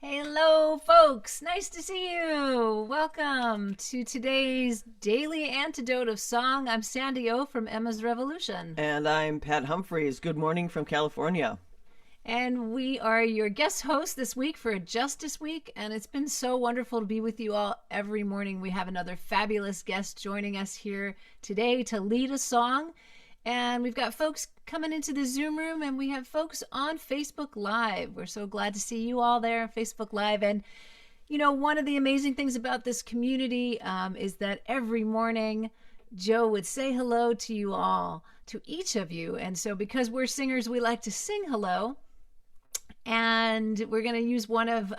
Hello, folks. Nice to see you. Welcome to today's daily antidote of song. I'm Sandy O from Emma's Revolution. And I'm Pat Humphreys. Good morning from California. And we are your guest hosts this week for Justice Week. And it's been so wonderful to be with you all every morning. We have another fabulous guest joining us here today to lead a song. And we've got folks coming into the Zoom room, and we have folks on Facebook Live. We're so glad to see you all there on Facebook Live. And, you know, one of the amazing things about this community is that every morning Joe would say hello to you all, to each of you. And so because we're singers, we like to sing hello. And we're going to use one of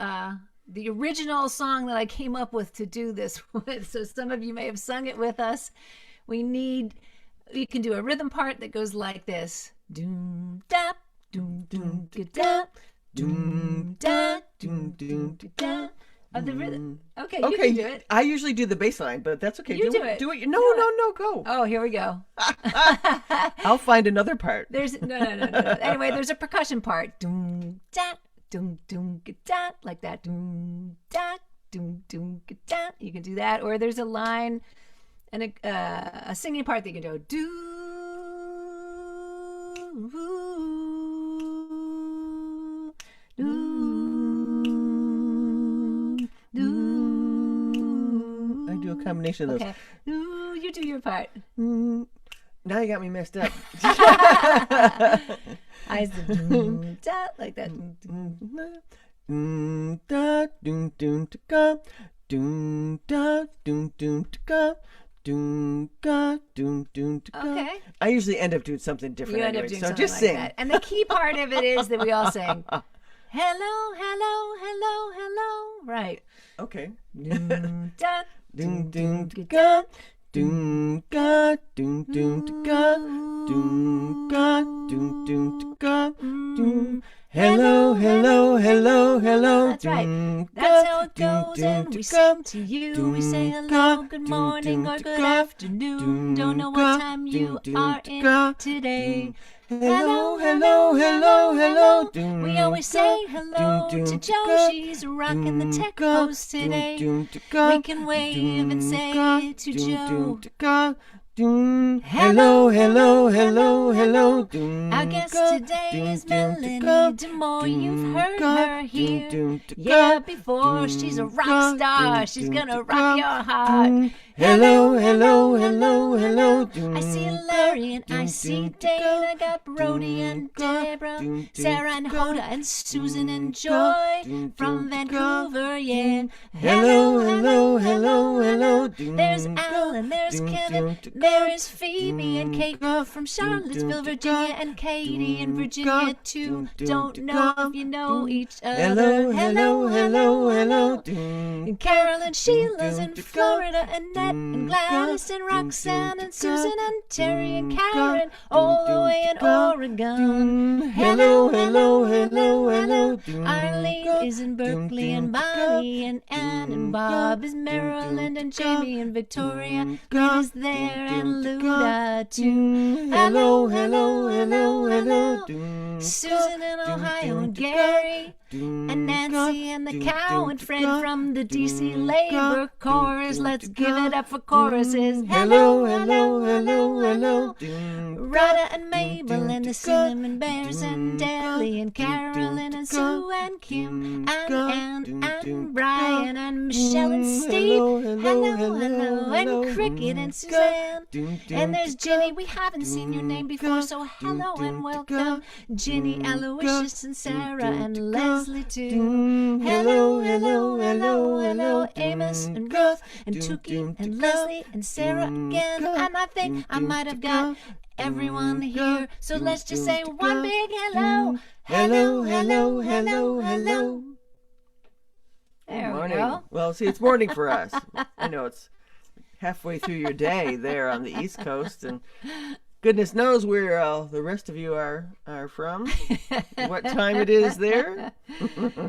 the original song that I came up with to do this with. So some of you may have sung it with us. You can do a rhythm part that goes like this. Doom da doom doom da doom da doom doom da of the rhythm. Okay, you can do it. I usually do the bass line, but that's okay. You do it. Do it. No, go. Oh, here we go. I'll find another part. There's no. Anyway, there's a percussion part. Doom da doom doom da like that. Doom da doom doom da. You can do that, or there's a line. And a singing part that you can do. I do a combination of those. Okay. You do your part. Now you got me messed up. I said like that. Da doom doom da doom da doom doom da. Okay. I usually end up doing something different. You end up anyway, doing so something just like sing. that. And the key part of it is that we all sing, hello, hello, hello, hello. Right. Okay. Doom da Doom doom ga doom ga doom doom ga doom ga doom doom ga doom. Hello, hello, hello, hello. That's right. That's how it goes, and we sing to you. We say hello, good morning, or good afternoon. Don't know what time you are in today. Hello, hello, hello, hello. We always say hello to Jo. She's rocking the tech post today. We can wave and say to Jo. Hello, hello, hello, hello. Our guest today is Melanie DeMore. You've heard her here. Yeah, before. She's a rock star. She's gonna rock your heart. Hello, hello, hello, hello. I see Larry and I see Dane. I got Brody and Deborah, Sarah and Hoda and Susan and Joy from Vancouver, yeah. Hello, hello, hello, hello. There's Alan, there's Kevin, there is Phoebe and Kate from Charlottesville, Virginia, and Katie in Virginia too. Don't know if you know each other. Hello, hello, hello. And Carol and Sheila's in Florida, and Ned and Gladys and Roxanne and Susan and Terry and Karen all the way in Oregon. Hello, hello, hello, hello. Arlene is in Berkeley, and Bonnie and Ann and Bob is Maryland, and Jamie and Victoria is there, and Luda too. Hello, hello, hello, hello. Susan in Ohio and Gary and Nancy and the cow and Fred from the DC Labor Chorus. Let's give it up for choruses. Hello, hello, hello, hello. Rhoda and Mabel and the Cinnamon Bears and Deli and Carolyn and Sue and Kim and Ann and Brian and Michelle and Steve. Hello, hello, and Cricket and Suzanne. And there's Ginny. We haven't seen your name before, so hello and welcome. Ginny, Aloysius and Sarah and Leslie too. Hello, hello, hello, hello. Amos and Ruth and Tookie and Leslie and Sarah again. And I think I might have got everyone here. So let's just say one big hello. Hello, hello, hello, hello. There we go. Well, see, it's morning for us. I know it's halfway through your day there on the East Coast, and goodness knows where the rest of you are from, what time it is there.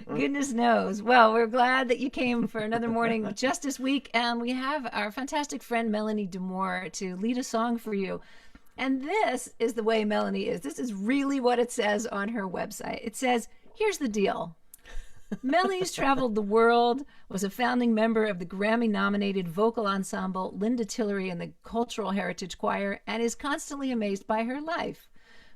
Goodness knows. Well, we're glad that you came for another morning of Justice Week, and we have our fantastic friend Melanie DeMore to lead a song for you. And this is the way Melanie is. This is really what it says on her website. It says, here's the deal. Melanie's traveled the world, was a founding member of the Grammy-nominated vocal ensemble Linda Tillery and the Cultural Heritage Choir, and is constantly amazed by her life.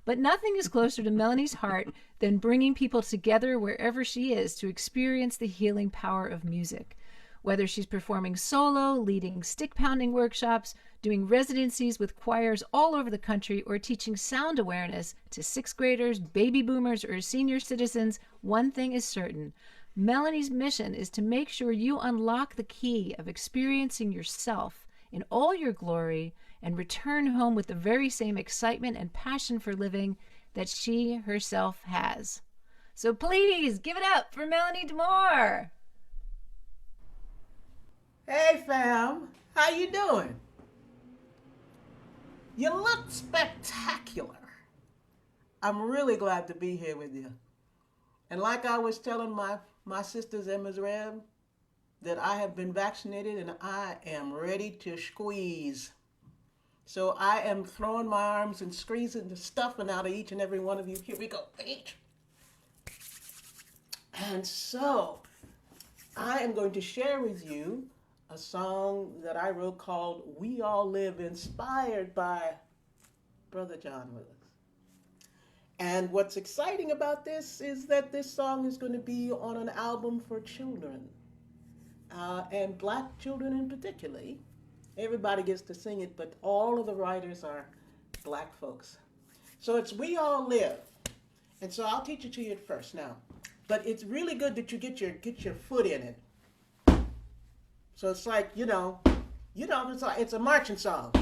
But nothing is closer to Melanie's heart than bringing people together wherever she is to experience the healing power of music. Whether she's performing solo, leading stick-pounding workshops, doing residencies with choirs all over the country, or teaching sound awareness to sixth graders, baby boomers, or senior citizens, one thing is certain. Melanie's mission is to make sure you unlock the key of experiencing yourself in all your glory and return home with the very same excitement and passion for living that she herself has. So please give it up for Melanie DeMore. Hey fam, how you doing? You look spectacular. I'm really glad to be here with you. And like I was telling my sisters in Israel, that I have been vaccinated and I am ready to squeeze. So I am throwing my arms and squeezing the stuffing out of each and every one of you. Here we go. And so I am going to share with you a song that I wrote called We All Live, inspired by Brother John Lewis. And what's exciting about this is that this song is going to be on an album for children, and black children in particular. Everybody gets to sing it, but all of the writers are black folks. So it's We All Live. And so I'll teach it to you at first now. But it's really good that you get your foot in it. So it's like, it's a marching song.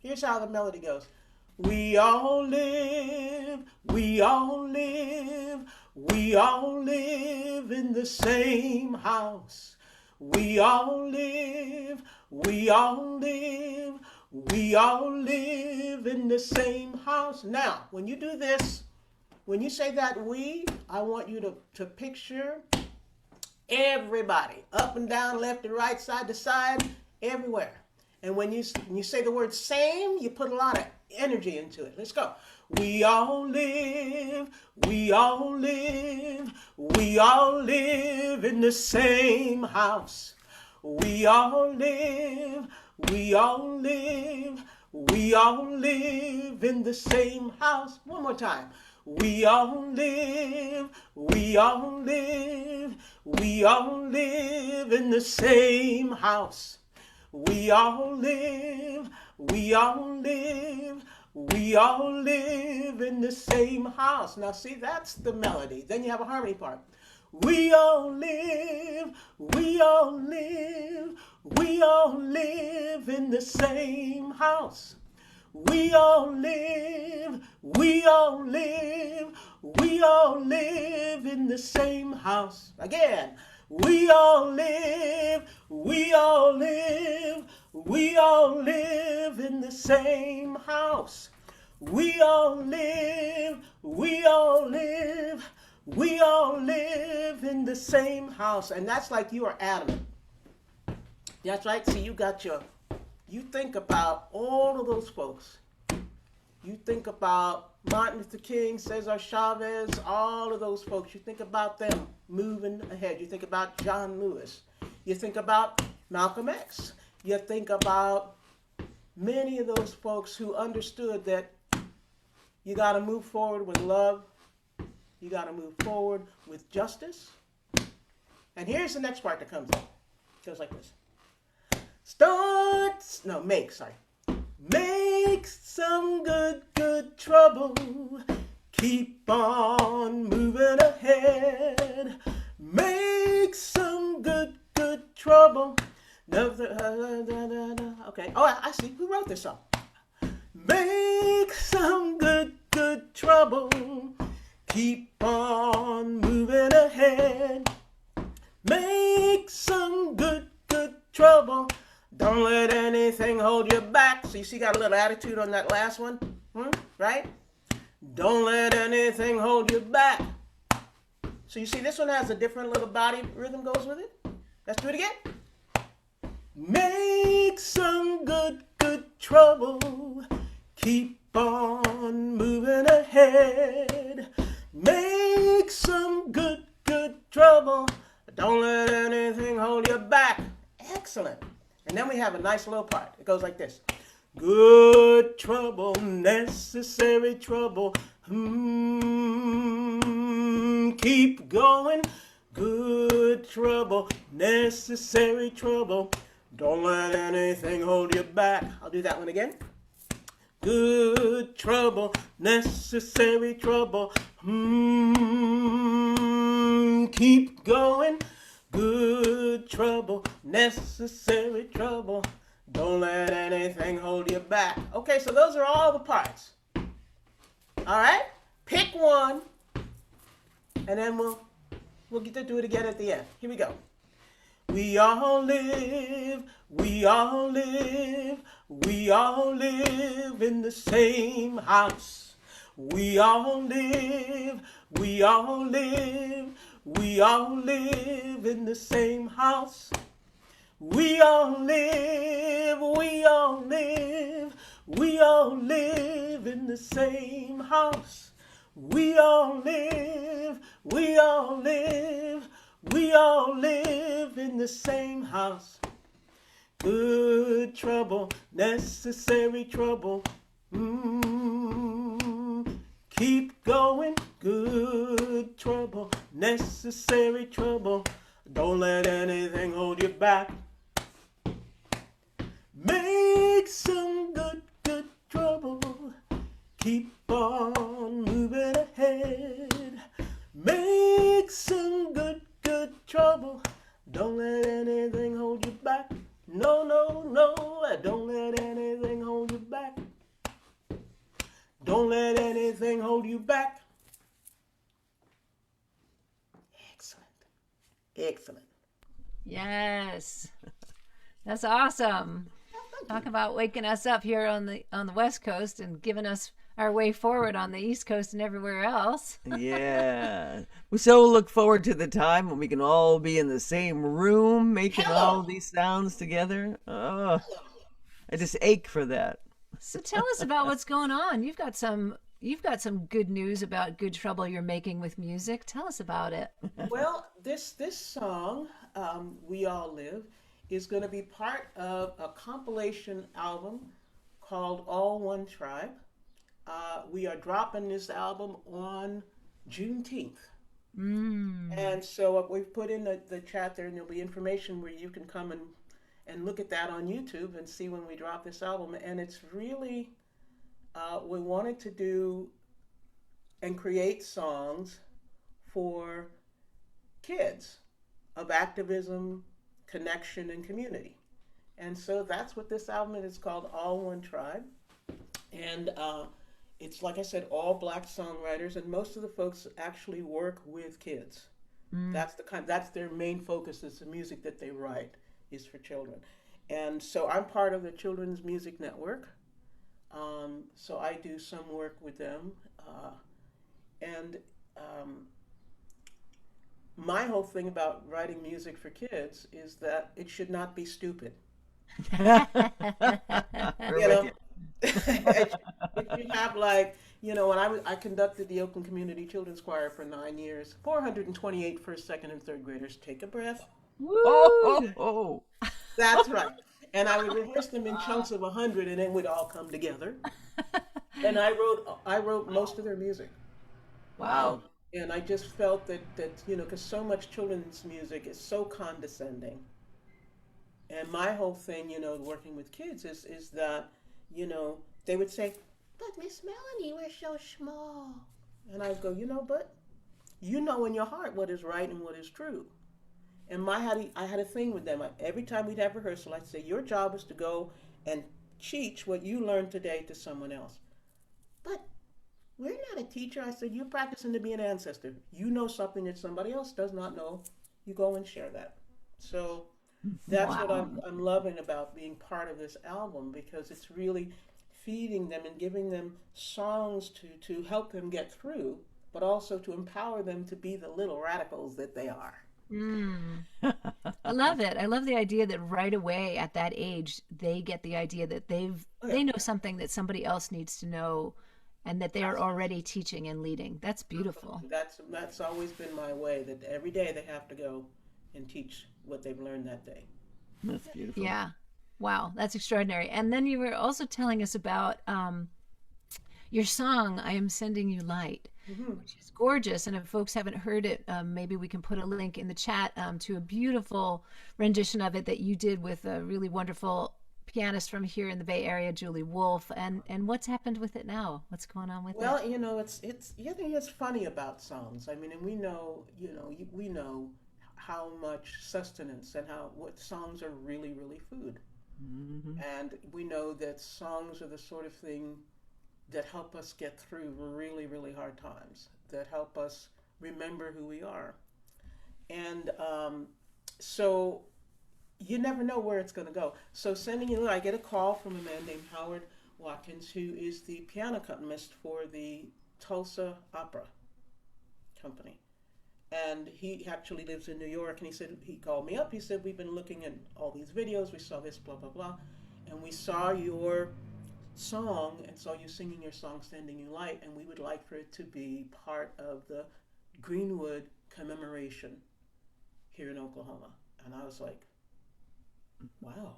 Here's how the melody goes. We all live, we all live, we all live in the same house. We all live, we all live, we all live in the same house. Now, when you do this, when you say that I want you to picture everybody, up and down, left and right, side to side, everywhere. And when you say the word same, you put a lot of energy into it. Let's go. We all live, we all live, we all live in the same house. We all live, we all live, we all live in the same house. One more time. We all live, we all live, we all live in the same house. We all live, we all live, we all live in the same house. Now see, that's the melody. Then you have a harmony part. We all live, we all live, we all live in the same house. We all live, we all live, we all live in the same house. Again. We all live, we all live, we all live in the same house. We all live, we all live, we all live in the same house. And that's like you are adamant. That's right. See, you think about all of those folks. You think about Martin Luther King, Cesar Chavez, all of those folks. You think about them moving ahead. You think about John Lewis. You think about Malcolm X. You think about many of those folks who understood that you got to move forward with love. You got to move forward with justice. And here's the next part that comes in. It goes like this. Make some good trouble. Keep on moving ahead. Make some good trouble. Okay. Oh, I see. Who wrote this song? Make some good trouble. Keep on moving ahead. Make some good trouble. Don't let anything hold you back. So you see, got a little attitude on that last one, right? Don't let anything hold you back. So you see, this one has a different little body rhythm goes with it. Let's do it again. Make some good trouble. Keep on moving ahead. Make some good trouble. Don't let anything hold you back. Excellent. And then we have a nice little part. It goes like this. Good trouble, necessary trouble. Keep going. Good trouble, necessary trouble. Don't let anything hold you back. I'll do that one again. Good trouble, necessary trouble. Keep going. Good trouble, necessary trouble. Don't let anything hold you back. Okay, so those are all the parts. All right? Pick one, and then we'll get to do it again at the end. Here we go. We all live in the same house. We all live in the same house. We all live in the same house. We all live in the same house. Good trouble, necessary trouble. Keep going. Good trouble, necessary trouble. Don't let anything hold you back. Make some good trouble. Keep on moving ahead. Make some good trouble. Don't let anything hold you back. No, don't let anything hold you back. Don't let anything hold you back. Excellent. Yes. That's awesome. Talk about waking us up here on the West Coast and giving us our way forward on the East Coast and everywhere else. Yeah. We so look forward to the time when we can all be in the same room making all these sounds together. Oh, I just ache for that. So tell us about what's going on. You've got some good news about good trouble you're making with music. Tell us about it. Well, this song, We All Live, is going to be part of a compilation album called All One Tribe. We are dropping this album on Juneteenth. And so we've put in the chat there, and there'll be information where you can come and look at that on YouTube and see when we drop this album. And it's really, we wanted to do and create songs for kids of activism, connection, and community. And so that's what this album is. It's called All One Tribe. And it's, like I said, all Black songwriters, and most of the folks actually work with kids. That's their main focus, is the music that they write is for children. And so I'm part of the Children's Music Network. So I do some work with them. My whole thing about writing music for kids is that it should not be stupid. You know, it should have, like, you know, when I conducted the Oakland Community Children's Choir for 9 years, 428 first, second, and third graders. Take a breath. Woo! Oh. That's right. And I would rehearse them in chunks of 100, and then we'd all come together. And I wrote most of their music. Wow. And I just felt that you know, because so much children's music is so condescending. And my whole thing, you know, working with kids is that, you know, they would say, "But Miss Melanie, we're so small." And I'd go, but you know in your heart what is right and what is true. And I had a thing with them. Every time we'd have rehearsal, I'd say, your job is to go and teach what you learned today to someone else. But we're not a teacher. I said, you're practicing to be an ancestor. You know something that somebody else does not know. You go and share that. So that's what I'm loving about being part of this album, because it's really feeding them and giving them songs to help them get through, but also to empower them to be the little radicals that they are. I love it. I love the idea that right away at that age, they get the idea that they know something that somebody else needs to know. and that they are already teaching and leading. That's beautiful. That's always been my way, that every day they have to go and teach what they've learned that day. That's beautiful. Yeah. Wow, that's extraordinary. And then you were also telling us about your song, I Am Sending You Light, which is gorgeous. And if folks haven't heard it, maybe we can put a link in the chat to a beautiful rendition of it that you did with a really wonderful pianist from here in the Bay Area, Julie Wolfe. And what's happened with it now? What's going on with it? Well, it's funny about songs. I mean, and we know, we know how much sustenance and what songs are really, really food. Mm-hmm. And we know that songs are the sort of thing that help us get through really, really hard times, that help us remember who we are. And so you never know where it's going to go. So I get a call from a man named Howard Watkins, who is the piano accompanist for the Tulsa Opera Company. And he actually lives in New York, and he called me up. He said, we've been looking at all these videos. We saw this, blah, blah, blah. And we saw your song and saw you singing your song, Sending You Light, and we would like for it to be part of the Greenwood commemoration here in Oklahoma. And I was like, wow.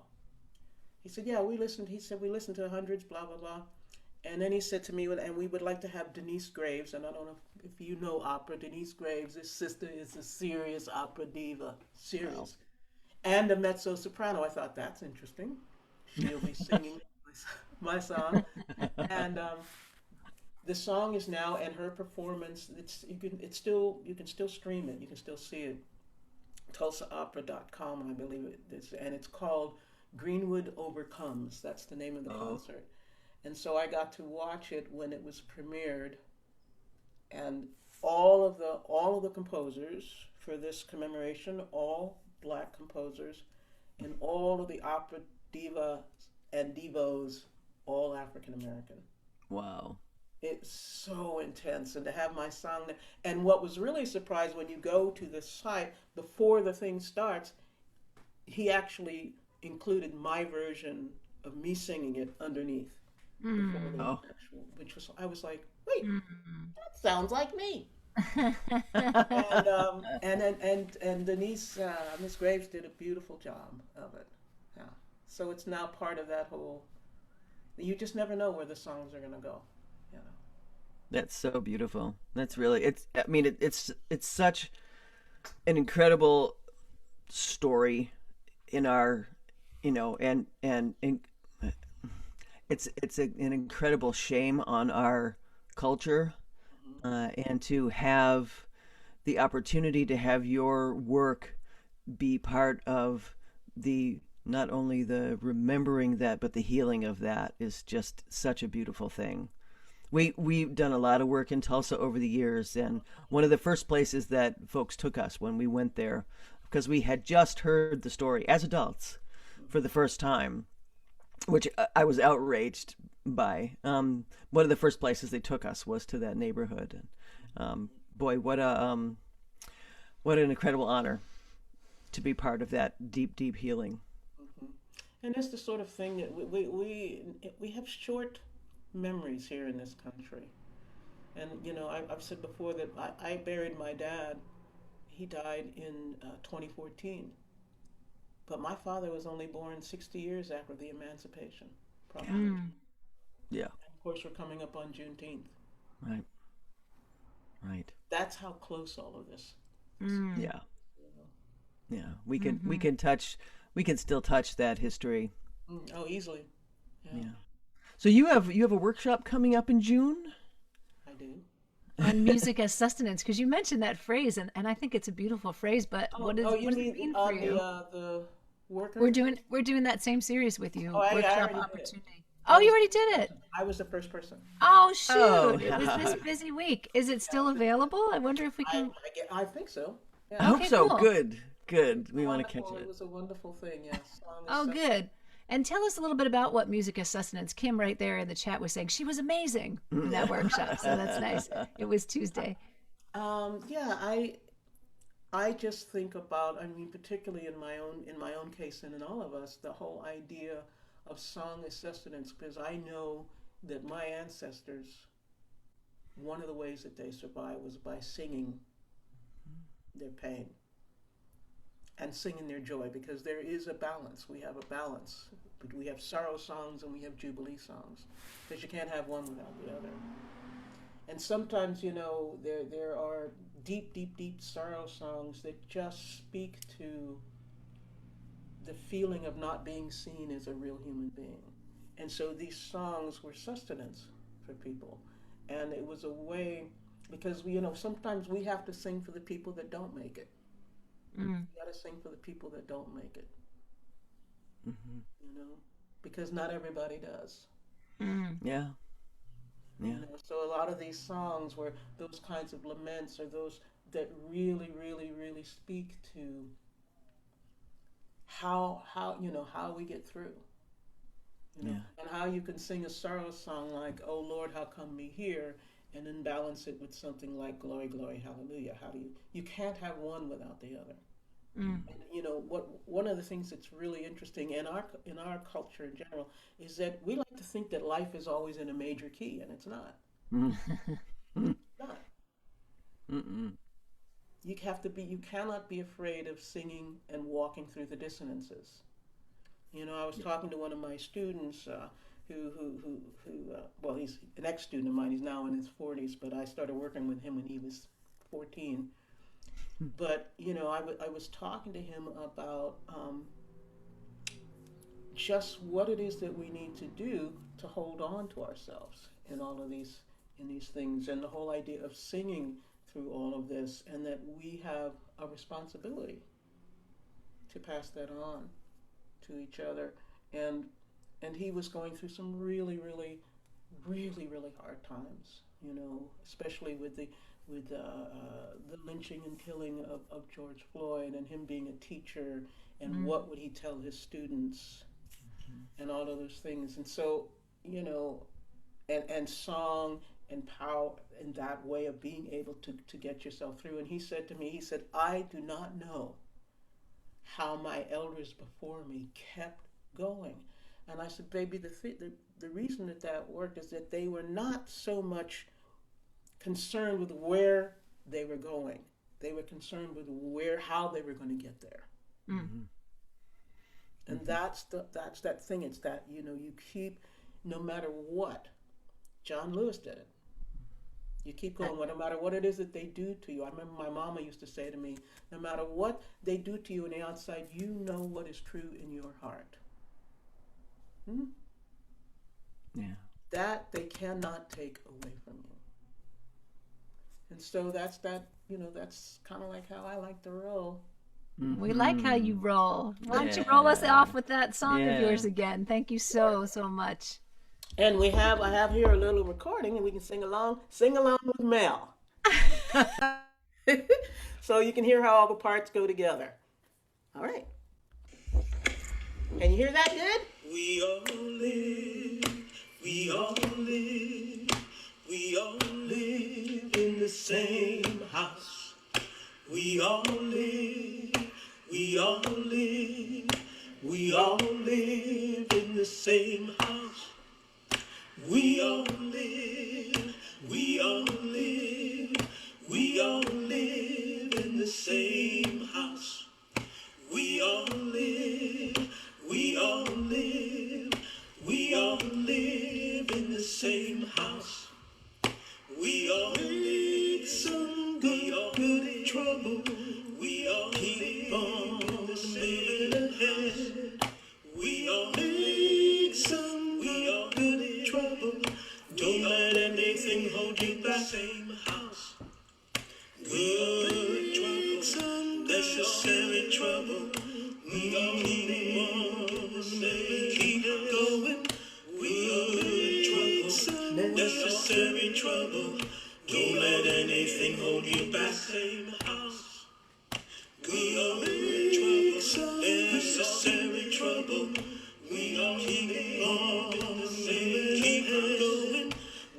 He said, yeah, we listened to hundreds, blah, blah, blah. And then he said to me, and we would like to have Denise Graves, and I don't know if you know opera. Denise Graves, his sister, is a serious opera diva, serious. Wow. And a mezzo-soprano. I thought, that's interesting. She'll be singing my song. And the song is now, and her performance, you can still stream it. You can still see it. TulsaOpera.com, I believe it is, and it's called Greenwood Overcomes. That's the name of the concert. And so I got to watch it when it was premiered, and all of the composers for this commemoration, all Black composers, and all of the opera divas and divos, all African American. Wow. It's so intense, and to have my song there. And what was really surprised, when you go to the site before the thing starts, he actually included my version of me singing it underneath. Which was, I was like, wait, that sounds like me. and Denise, Miss Graves did a beautiful job of it. Yeah. So it's now part of that whole. You just never know where the songs are going to go. You know. That's so beautiful. That's really it's. I mean, it's such an incredible story in our, and it's an incredible shame on our culture, and to have the opportunity to have your work be part of not only the remembering that, but the healing of that is just such a beautiful thing. We've done a lot of work in Tulsa over the years, and one of the first places that folks took us when we went there, because we had just heard the story as adults for the first time, which I was outraged by. One of the first places they took us was to that neighborhood, and boy, what an incredible honor to be part of that deep, deep healing. Mm-hmm. And that's the sort of thing that we have short memories here in this country. And I've said before that I buried my dad. He died in 2014. But my father was only born 60 years after the emancipation proclamation. Yeah. And of course, we're coming up on Juneteenth. Right. Right. That's how close all of this is. Yeah. Yeah. We can still touch that history. Oh, easily. Yeah. So you have a workshop coming up in June? I do. On music as sustenance, because you mentioned that phrase, and I think it's a beautiful phrase. But what does it mean for you? The worker? We're doing that same series with you. Workshop opportunity. Oh, you already did it. I was the first person. Oh shoot! It was this busy week. Is it still available? I wonder if we can. I think so. Yeah. I hope so. Cool. Good. We want to catch it. It was a wonderful thing. Yes. Oh, good. And tell us a little bit about what music as sustenance. Kim right there in the chat was saying she was amazing in that workshop. So that's nice. It was Tuesday. I just think about, particularly in my own case and in all of us, the whole idea of song as sustenance, because I know that my ancestors one of the ways that they survived was by singing their pain and singing their joy, because there is a balance. We have a balance. We have sorrow songs and we have jubilee songs, because you can't have one without the other. And sometimes, there are deep, deep, deep sorrow songs that just speak to the feeling of not being seen as a real human being. And so these songs were sustenance for people. And it was a way, because sometimes we have to sing for the people that don't make it. You got to sing for the people that don't make it. Because not everybody does. Yeah. Yeah. So a lot of these songs were those kinds of laments, or those that really, really, really speak to how we get through. And how you can sing a sorrow song like, "Oh Lord, how come me here?" and then balance it with something like "Glory, glory, hallelujah." How do you can't have one without the other. And one of the things that's really interesting in our culture in general is that we like to think that life is always in a major key, and it's not. It's not. You cannot be afraid of singing and walking through the dissonances. I was talking to one of my students who he's an ex-student of mine. He's now in his 40s, but I started working with him when he was 14. But, I was talking to him about just what it is that we need to do to hold on to ourselves in all of these things, and the whole idea of singing through all of this, and that we have a responsibility to pass that on to each other. And he was going through some really, really, really, really hard times, especially with the lynching and killing of George Floyd, and him being a teacher, and what would he tell his students, and all of those things. And so, and song and power and that way of being able to get yourself through. And he said to me, "I do not know how my elders before me kept going." And I said, "Baby, the reason that worked is that they were not so much concerned with where they were going. They were concerned with how they were going to get there." And that's that thing. It's that, you keep, no matter what. John Lewis did it. You keep going, no matter what it is that they do to you. I remember my mama used to say to me, no matter what they do to you on the outside, you know what is true in your heart. Yeah. That they cannot take away from you. And so that's kind of like how I like to roll. We like how you roll. Why don't you roll us off with that song of yours again? Thank you so much. And I have here a little recording, and we can sing along with Mel. So you can hear how all the parts go together. All right. Can you hear that good? We all live in the same house. We all live in the same house. We all live in the same house. We all live in the same house. We all make some good trouble. We all keep on moving ahead. We all make some good trouble. Don't let anything hold you back. Same house. Good trouble, some necessary trouble. We all keep on moving, keep going. We all make some necessary trouble. Don't let anything hold you back. Same house. We all make some necessary trouble. We all keep on moving, keep going.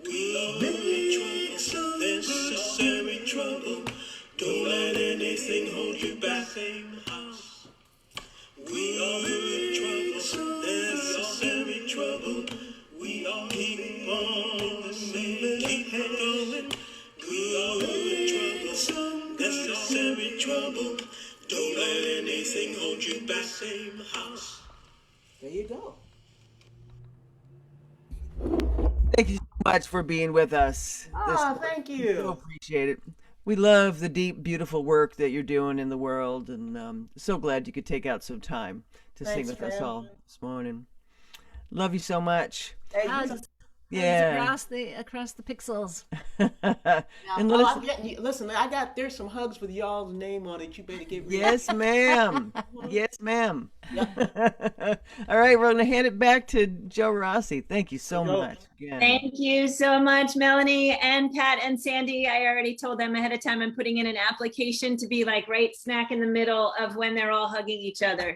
We all make some necessary trouble. Don't let anything hold you back. Same house. We all make some necessary trouble. We all keep on moving, keep going. same house. There you go. Thank you so much for being with us. Thank So you. appreciate it. We love the deep, beautiful work that you're doing in the world, and so glad you could take out some time to sing Thanks, with us fam. all this morning. Love you so much. Hey, Hugs, Yeah. across the pixels. And let us. listen, there's some hugs with y'all's name on it. You better get ready. Yes, ma'am. Yes, ma'am. Yep. All right, we're going to hand it back to Joe Rossi. Thank you so Go. much. Again. Thank you so much, Melanie and Pat and Sandy. I already told them ahead of time I'm putting in an application to be like right smack in the middle of when they're all hugging each other.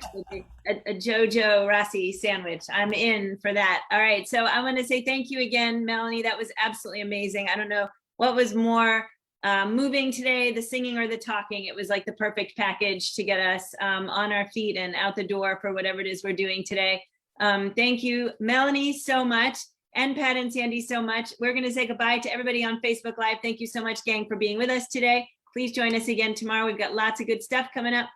A JoJo Rossi sandwich. I'm in for that. All right. So I want to say thank you again, Melanie. That was absolutely amazing. I don't know what was more moving today, the singing or the talking. It was like the perfect package to get us on our feet and out the door for whatever it is we're doing today. Thank you, Melanie, so much. And Pat and Sandy so much. We're going to say goodbye to everybody on Facebook Live. Thank you so much, gang, for being with us today. Please join us again tomorrow. We've got lots of good stuff coming up.